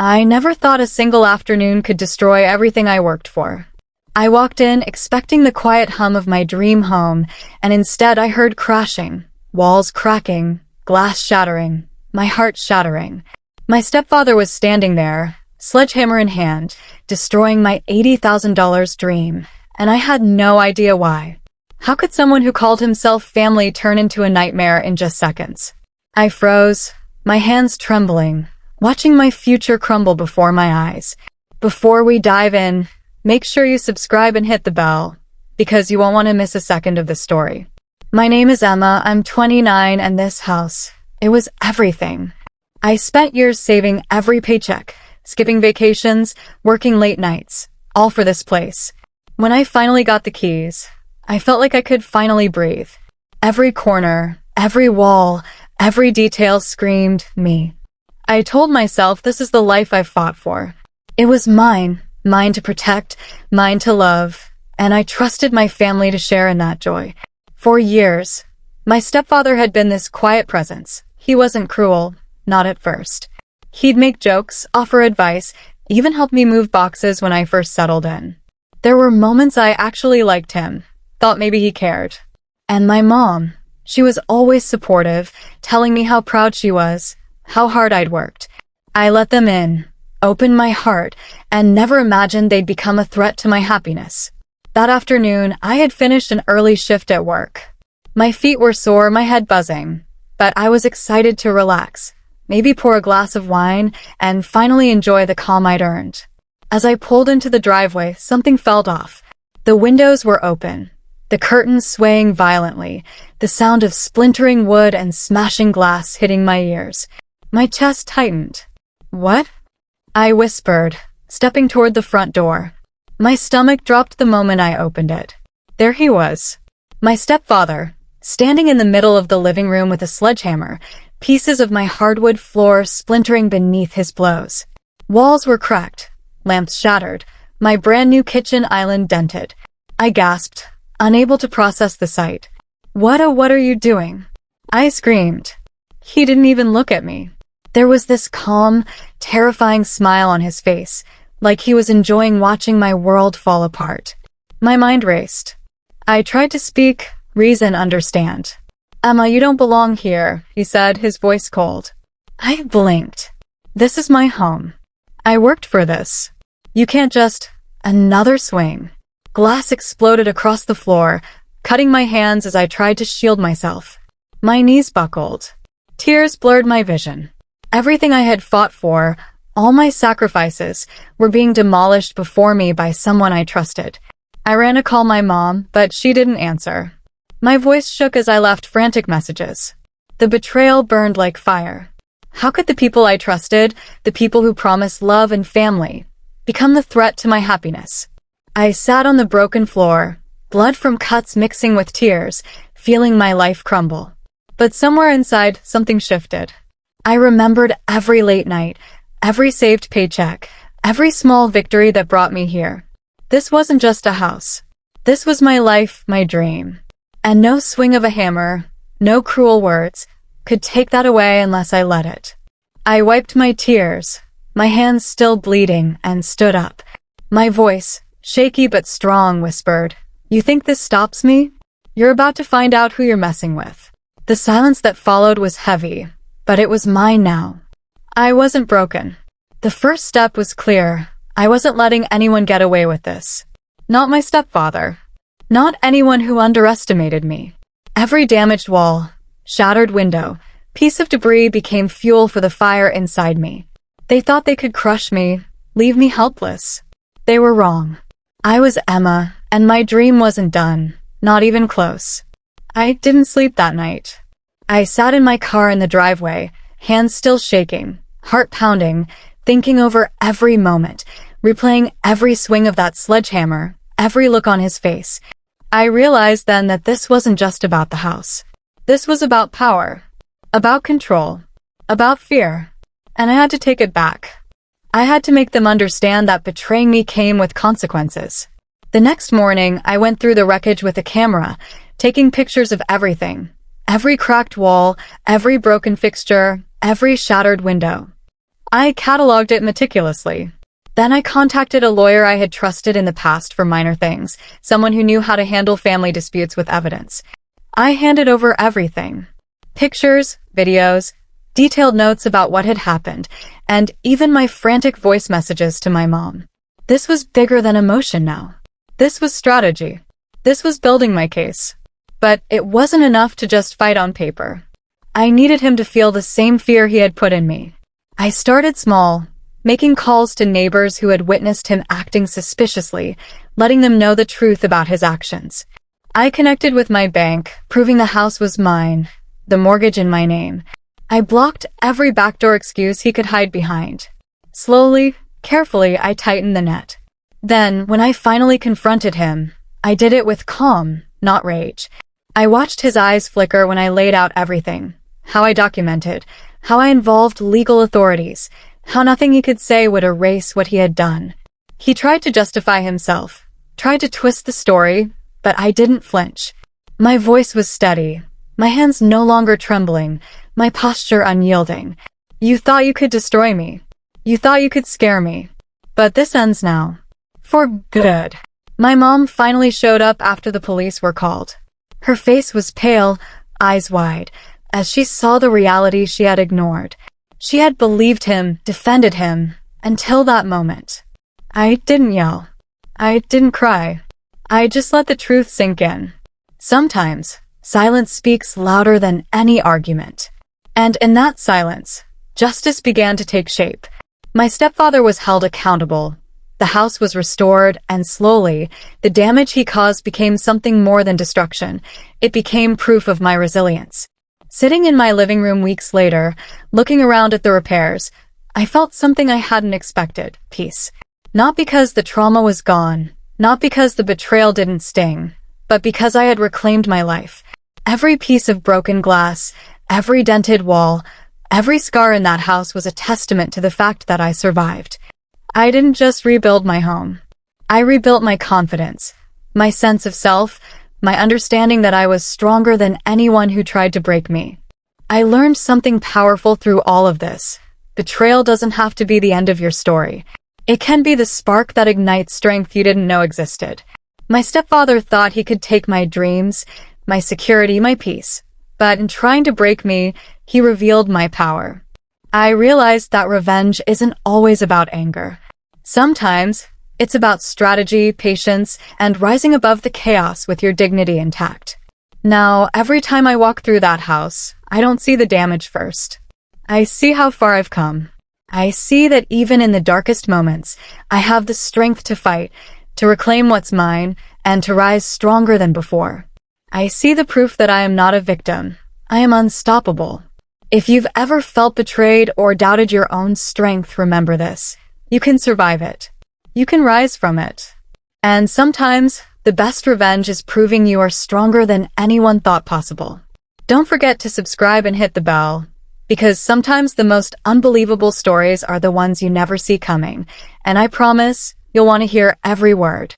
I never thought a single afternoon could destroy everything I worked for. I walked in expecting the quiet hum of my dream home, and instead I heard crashing, walls cracking, glass shattering, my heart shattering. My stepfather was standing there, sledgehammer in hand, destroying my $80,000 dream, and I had no idea why. How could someone who called himself family turn into a nightmare in just seconds? I froze, my hands trembling, watching my future crumble before my eyes. Before we dive in, make sure you subscribe and hit the bell, because you won't want to miss a second of the story. My name is Emma, I'm 29, and this house, it was everything. I spent years saving every paycheck, skipping vacations, working late nights, all for this place. When I finally got the keys, I felt like I could finally breathe. Every corner, every wall, every detail screamed me. I told myself this is the life I've fought for. It was mine to protect, mine to love, and I trusted my family to share in that joy. For years, my stepfather had been this quiet presence. He wasn't cruel, not at first. He'd make jokes, offer advice, even help me move boxes when I first settled in. There were moments I actually liked him, thought maybe he cared. And my mom, she was always supportive, telling me how proud she was, how hard I'd worked. I let them in, opened my heart, and never imagined they'd become a threat to my happiness. That afternoon, I had finished an early shift at work. My feet were sore, my head buzzing, but I was excited to relax, maybe pour a glass of wine, and finally enjoy the calm I'd earned. As I pulled into the driveway, something felt off. The windows were open, the curtains swaying violently, the sound of splintering wood and smashing glass hitting my ears. My chest tightened. "What?" I whispered, stepping toward the front door. My stomach dropped the moment I opened it. There he was, my stepfather, standing in the middle of the living room with a sledgehammer, pieces of my hardwood floor splintering beneath his blows. Walls were cracked, lamps shattered, my brand new kitchen island dented. I gasped, unable to process the sight. What are you doing?" I screamed. He didn't even look at me. There was this calm, terrifying smile on his face, like he was enjoying watching my world fall apart. My mind raced. I tried to speak, reason, understand. "Emma, you don't belong here," he said, his voice cold. I blinked. "This is my home. I worked for this. You can't just..." Another swing. Glass exploded across the floor, cutting my hands as I tried to shield myself. My knees buckled. Tears blurred my vision. Everything I had fought for, all my sacrifices, were being demolished before me by someone I trusted. I ran to call my mom, but she didn't answer. My voice shook as I left frantic messages. The betrayal burned like fire. How could the people I trusted, the people who promised love and family, become the threat to my happiness? I sat on the broken floor, blood from cuts mixing with tears, feeling my life crumble. But somewhere inside, something shifted. I remembered every late night, every saved paycheck, every small victory that brought me here. This wasn't just a house. This was my life, my dream. And no swing of a hammer, no cruel words, could take that away unless I let it. I wiped my tears, my hands still bleeding, and stood up. My voice, shaky but strong, whispered, "You think this stops me? You're about to find out who you're messing with." The silence that followed was heavy, but it was mine now. I wasn't broken. The first step was clear. I wasn't letting anyone get away with this. Not my stepfather. Not anyone who underestimated me. Every damaged wall, shattered window, piece of debris became fuel for the fire inside me. They thought they could crush me, leave me helpless. They were wrong. I was Emma, and my dream wasn't done, not even close. I didn't sleep that night. I sat in my car in the driveway, hands still shaking, heart pounding, thinking over every moment, replaying every swing of that sledgehammer, every look on his face. I realized then that this wasn't just about the house. This was about power, about control, about fear, and I had to take it back. I had to make them understand that betraying me came with consequences. The next morning, I went through the wreckage with a camera, taking pictures of everything. Every cracked wall, every broken fixture, every shattered window. I cataloged it meticulously. Then I contacted a lawyer I had trusted in the past for minor things, someone who knew how to handle family disputes with evidence. I handed over everything. Pictures, videos, detailed notes about what had happened, and even my frantic voice messages to my mom. This was bigger than emotion now. This was strategy. This was building my case. But it wasn't enough to just fight on paper. I needed him to feel the same fear he had put in me. I started small, making calls to neighbors who had witnessed him acting suspiciously, letting them know the truth about his actions. I connected with my bank, proving the house was mine, the mortgage in my name. I blocked every backdoor excuse he could hide behind. Slowly, carefully, I tightened the net. Then, when I finally confronted him, I did it with calm, not rage. I watched his eyes flicker when I laid out everything. How I documented, how I involved legal authorities, how nothing he could say would erase what he had done. He tried to justify himself, tried to twist the story, but I didn't flinch. My voice was steady, my hands no longer trembling, my posture unyielding. You thought you could destroy me. You thought you could scare me. But this ends now. For good. My mom finally showed up after the police were called. Her face was pale, eyes wide, as she saw the reality she had ignored. She had believed him, defended him, until that moment. I didn't yell. I didn't cry. I just let the truth sink in. Sometimes, silence speaks louder than any argument. And in that silence, justice began to take shape. My stepfather was held accountable. The house was restored, and slowly, the damage he caused became something more than destruction. It became proof of my resilience. Sitting in my living room weeks later, looking around at the repairs, I felt something I hadn't expected: peace. Not because the trauma was gone, not because the betrayal didn't sting, but because I had reclaimed my life. Every piece of broken glass, every dented wall, every scar in that house was a testament to the fact that I survived. I didn't just rebuild my home. I rebuilt my confidence, my sense of self, my understanding that I was stronger than anyone who tried to break me. I learned something powerful through all of this. Betrayal doesn't have to be the end of your story. It can be the spark that ignites strength you didn't know existed. My stepfather thought he could take my dreams, my security, my peace. But in trying to break me, he revealed my power. I realized that revenge isn't always about anger. Sometimes, it's about strategy, patience, and rising above the chaos with your dignity intact. Now, every time I walk through that house, I don't see the damage first. I see how far I've come. I see that even in the darkest moments, I have the strength to fight, to reclaim what's mine, and to rise stronger than before. I see the proof that I am not a victim. I am unstoppable. If you've ever felt betrayed or doubted your own strength, remember this. You can survive it. You can rise from it. And sometimes, the best revenge is proving you are stronger than anyone thought possible. Don't forget to subscribe and hit the bell, because sometimes the most unbelievable stories are the ones you never see coming, and I promise you'll want to hear every word.